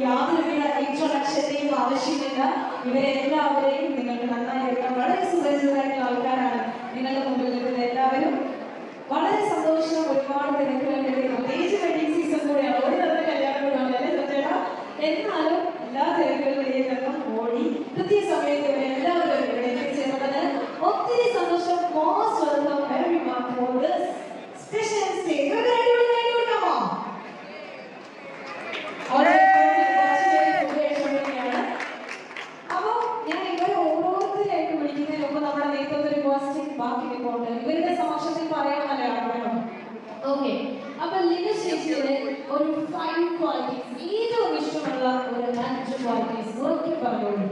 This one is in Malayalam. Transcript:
യാതൊരുവിധ ഇൻട്രൊഡക്ഷന്റെയും ആവശ്യമില്ല. ഇവരെല്ലാവരെയും നിങ്ങൾക്ക് നന്നായി അറിയാം. വളരെ സുപരിചിതരായിട്ടുള്ള ആൾക്കാരാണ് നിങ്ങളുടെ മുമ്പിൽ നിൽക്കുന്ന എല്ലാവരും. വളരെ സന്തോഷം. ഒരുപാട് തിരക്കുകളുടെ പ്രത്യേകിച്ച് വെഡിങ് സീസൺ കൂടെയാണ്. ഒരു തരം കല്യാണം കൂടെയാണ് അല്ലേ സത്യേട്ടാ? എന്നാലും എല്ലാ തിരക്കുകളിലെയും നിന്നും ഓടി കൃത്യസമയത്ത് ഇവരെല്ലാവരും ഇവിടെ എത്തിച്ചേർന്നത് ഒത്തിരി സന്തോഷം. Most welcome everyone for this special stage. ഇവരുടെ സമക്ഷത്തിൽ പറയാമല്ലേ ആഗ്രഹം? ഓക്കെ, അപ്പൊ ലിനു ചേച്ചിയുടെ ഒരു 5 ക്വാളിറ്റീസ്, ഏറ്റവും ഇഷ്ടമുള്ള ഒരു 5 ക്വാളിറ്റീസ് പറഞ്ഞോളൂ.